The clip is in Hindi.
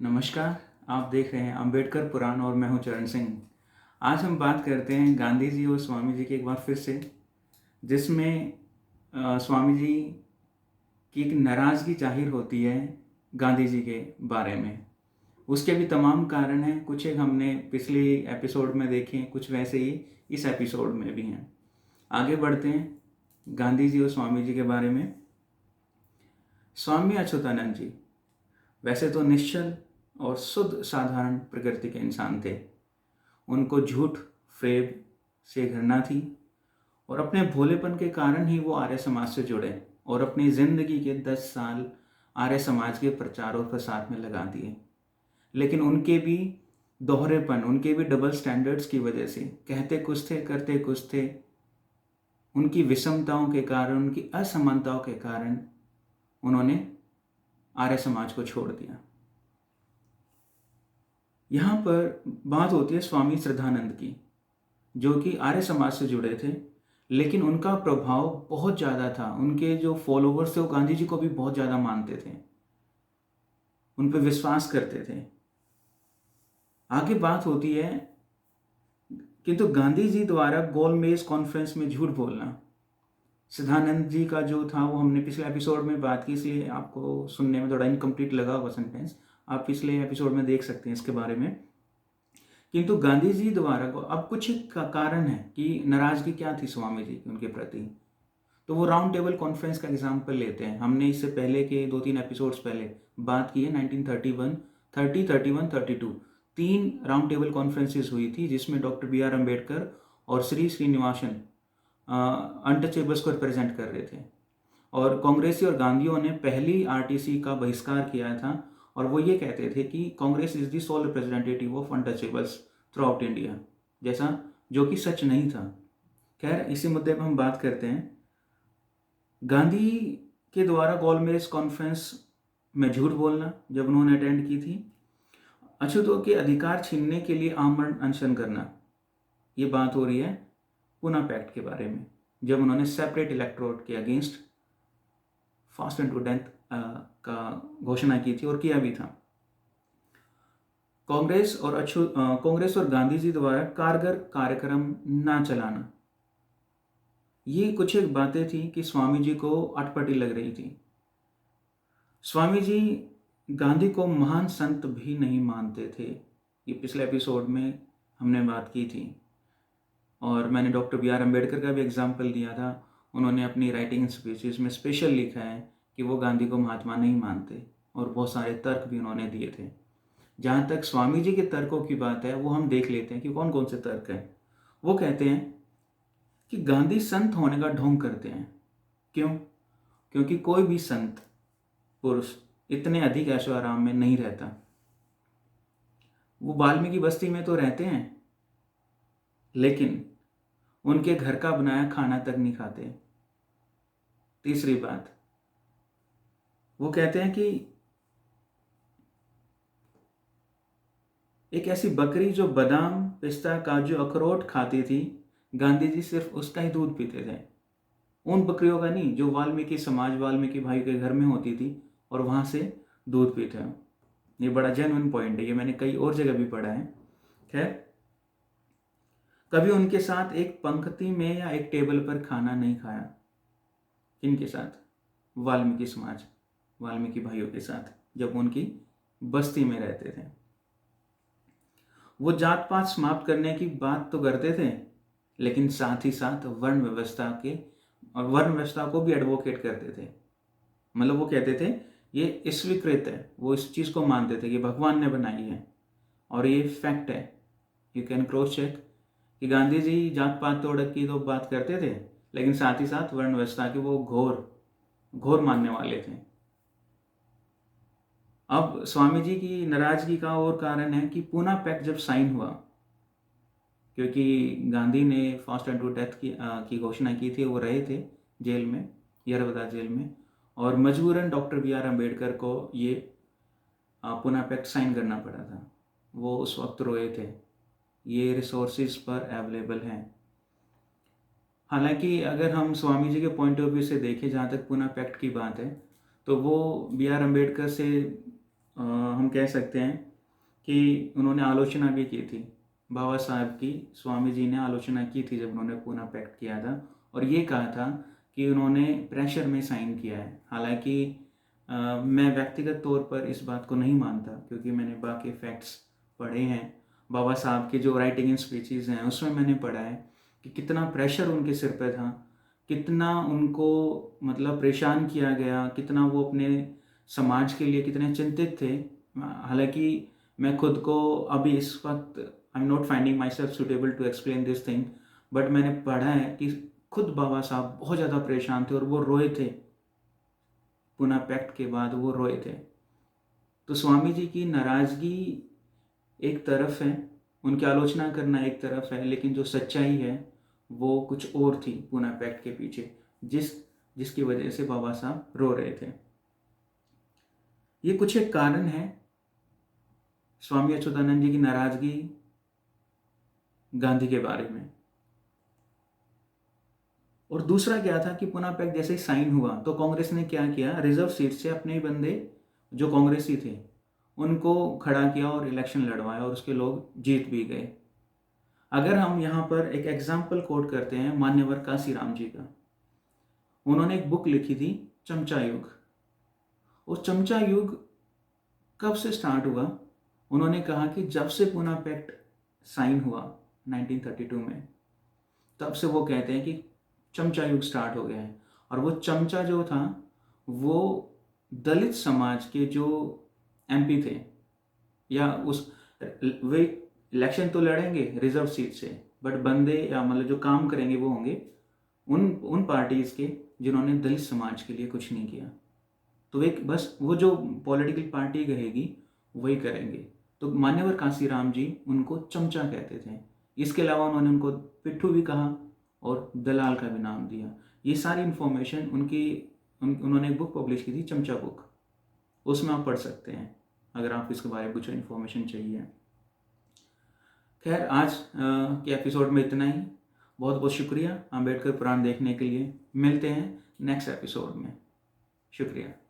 नमस्कार। आप देख रहे हैं अंबेडकर पुराण और मैं हूं चरण सिंह। आज हम बात करते हैं गांधी जी और स्वामी जी की एक बार फिर से, जिसमें स्वामी जी की एक नाराज़गी जाहिर होती है गांधी जी के बारे में। उसके भी तमाम कारण हैं, कुछ एक हमने पिछले एपिसोड में देखे हैं, कुछ वैसे ही इस एपिसोड में भी हैं। आगे बढ़ते हैं गांधी जी और स्वामी जी के बारे में। स्वामी अच्युतानंद जी वैसे तो निश्चल और शुद्ध साधारण प्रकृति के इंसान थे। उनको झूठ फ्रेब से घृणा थी और अपने भोलेपन के कारण ही वो आर्य समाज से जुड़े और अपनी ज़िंदगी के 10 साल आर्य समाज के प्रचार और प्रसार में लगा दिए। लेकिन उनके भी दोहरेपन, उनके भी डबल स्टैंडर्ड्स की वजह से, कहते कुछ थे करते कुछ थे, उनकी विषमताओं के कारण, उनकी असमानताओं के कारण उन्होंने आर्य समाज को छोड़ दिया। यहाँ पर बात होती है स्वामी श्रद्धानंद की, जो कि आर्य समाज से जुड़े थे, लेकिन उनका प्रभाव बहुत ज़्यादा था। उनके जो फॉलोवर्स थे वो गांधी जी को भी बहुत ज़्यादा मानते थे, उन पर विश्वास करते थे। आगे बात होती है किंतु गांधी जी द्वारा गोलमेज कॉन्फ्रेंस में झूठ बोलना। सिद्धानंद जी का जो था वो हमने पिछले एपिसोड में बात की, इसलिए आपको सुनने में थोड़ा इनकम्प्लीट लगा होगा सेंटेंस। आप पिछले एपिसोड में देख सकते हैं इसके बारे में। किंतु गांधी जी द्वारा को अब कुछ का कारण है कि नाराजगी क्या थी स्वामी जी की उनके प्रति। तो वो राउंड टेबल कॉन्फ्रेंस का एग्जाम्पल लेते हैं। हमने इससे पहले के 2-3 एपिसोड्स पहले बात की है। 1931, 30, 31, 32 तीन राउंड टेबल कॉन्फ्रेंसेस हुई थी, जिसमें डॉक्टर बी आर अम्बेडकर और श्री श्रीनिवासन अनटचेबल्स को रिप्रेजेंट कर रहे थे। और कांग्रेसी और गांधीयों ने पहली आरटीसी का बहिष्कार किया था और वो ये कहते थे कि Congress is the sole representative of untouchables throughout India, जैसा जो कि सच नहीं था। खैर, इसी मुद्दे पर हम बात करते हैं। गांधी के द्वारा गोलमेज कॉन्फ्रेंस में झूठ बोलना जब उन्होंने अटेंड की थी, अछूतों के अधिकार छीनने के लिए आमरण अनशन करना, ये बात हो रही है पूना पैक्ट के बारे में, जब उन्होंने सेपरेट इलेक्टोरेट के against fast and to death का घोषणा की थी और किया भी था। कांग्रेस और गांधी जी द्वारा कारगर कार्यक्रम ना चलाना, ये कुछ एक बातें थी कि स्वामी जी को अटपटी लग रही थी। स्वामी जी गांधी को महान संत भी नहीं मानते थे। ये पिछले एपिसोड में हमने बात की थी और मैंने डॉक्टर बी आर अम्बेडकर का भी एग्जाम्पल दिया था। उन्होंने अपनी राइटिंग स्पीचेस में स्पेशल लिखा है कि वो गांधी को महात्मा नहीं मानते और बहुत सारे तर्क भी उन्होंने दिए थे। जहाँ तक स्वामी जी के तर्कों की बात है, वो हम देख लेते हैं कि कौन कौन से तर्क हैं। वो कहते हैं कि गांधी संत होने का ढोंग करते हैं। क्यों? क्योंकि कोई भी संत पुरुष इतने अधिक ऐशो आराम में नहीं रहता। वो वाल्मीकि बस्ती में तो रहते हैं, लेकिन उनके घर का बनाया खाना तक नहीं खाते। तीसरी बात, वो कहते हैं कि एक ऐसी बकरी जो बादाम, पिस्ता, काजू, अखरोट खाती थी, गांधी जी सिर्फ उसका ही दूध पीते थे। उन बकरियों का नहीं जो वाल्मीकि समाज, वाल्मीकि भाई के घर में होती थी और वहाँ से दूध पीते हैं। ये बड़ा जेन्युइन पॉइंट है, ये मैंने कई और जगह भी पढ़ा है। खैर, कभी उनके साथ एक पंक्ति में या एक टेबल पर खाना नहीं खाया। किनके साथ? वाल्मीकि समाज, वाल्मीकि भाइयों के साथ, जब उनकी बस्ती में रहते थे। वो जात पात समाप्त करने की बात तो करते थे, लेकिन साथ ही साथ वर्ण व्यवस्था को भी एडवोकेट करते थे। मतलब वो कहते थे ये स्वीकृत है, वो इस चीज़ को मानते थे कि भगवान ने बनाई है और ये फैक्ट है। यू कैन क्रॉस चेक कि गांधी जी जात पात तोड़ की तो बात करते थे, लेकिन साथ ही साथ वर्ण व्यवस्था के वो घोर मानने वाले थे। अब स्वामी जी की नाराजगी का और कारण है कि पूना पैक्ट जब साइन हुआ, क्योंकि गांधी ने फास्ट एंड टू डेथ की घोषणा की थी, वो रहे थे जेल में, यरवदा जेल में, और मजबूरन डॉक्टर बी आर अम्बेडकर को ये पूना पैक्ट साइन करना पड़ा था। वो उस वक्त रोए थे। ये रिसोर्सेज पर अवेलेबल हैं। हालांकि अगर हम स्वामी जी के पॉइंट ऑफ व्यू से देखें, जहाँ तक पूना पैक्ट की बात है, तो वो बी आर अम्बेडकर से हम कह सकते हैं कि उन्होंने आलोचना भी की थी बाबा साहब की। स्वामी जी ने आलोचना की थी जब उन्होंने पूना पैक्ट किया था, और ये कहा था कि उन्होंने प्रेशर में साइन किया है। हालांकि मैं व्यक्तिगत तौर पर इस बात को नहीं मानता, क्योंकि मैंने बाकी फैक्ट्स पढ़े हैं। बाबा साहब की जो राइटिंग इन स्पीचेस हैं उसमें मैंने पढ़ा है कि कितना प्रेशर उनके सिर पे था, कितना उनको मतलब परेशान किया गया, कितना वो अपने समाज के लिए कितने चिंतित थे। हालांकि मैं खुद को अभी इस वक्त I am not finding myself suitable to explain this thing, but मैंने पढ़ा है कि खुद बाबा साहब बहुत ज़्यादा परेशान थे और वो रोए थे। पूना पैक्ट के बाद वो रोए थे। तो स्वामी जी की नाराज़गी एक तरफ है, उनकी आलोचना करना एक तरफ है, लेकिन जो सच्चाई है वो कुछ और थी पूना पैक्ट के पीछे, जिसकी वजह से बाबा साहब रो रहे थे। ये कुछ एक कारण है स्वामी अच्युतानंद जी की नाराज़गी गांधी के बारे में। और दूसरा क्या था कि पूना पैक्ट जैसे ही साइन हुआ तो कांग्रेस ने क्या किया, रिजर्व सीट से अपने ही बंदे जो कांग्रेसी थे उनको खड़ा किया और इलेक्शन लड़वाया, और उसके लोग जीत भी गए। अगर हम यहाँ पर एक एग्जाम्पल कोट करते हैं मान्यवर काशीराम जी का, उन्होंने एक बुक लिखी थी चमचा युग। और चमचा युग कब से स्टार्ट हुआ? उन्होंने कहा कि जब से पूना पैक्ट साइन हुआ 1932 में, तब से वो कहते हैं कि चमचा युग स्टार्ट हो गया है। और वो चमचा जो था वो दलित समाज के जो एमपी थे, या उस वे इलेक्शन तो लड़ेंगे रिजर्व सीट से, बट बंदे या मतलब जो काम करेंगे वो होंगे उन पार्टीज के जिन्होंने दलित समाज के लिए कुछ नहीं किया। तो एक बस वो जो पॉलिटिकल पार्टी कहेगी वही करेंगे। तो मान्यवर काशीराम जी उनको चमचा कहते थे। इसके अलावा उन्होंने उनको पिट्ठू भी कहा और दलाल का भी नाम दिया। ये सारी इन्फॉर्मेशन उन्होंने एक बुक पब्लिश की थी चमचा बुक, उसमें आप पढ़ सकते हैं अगर आपको इसके बारे में कुछ इन्फॉर्मेशन चाहिए। खैर, आज के एपिसोड में इतना ही। बहुत बहुत शुक्रिया अम्बेडकर पुराण देखने के लिए। मिलते हैं नेक्स्ट एपिसोड में। शुक्रिया।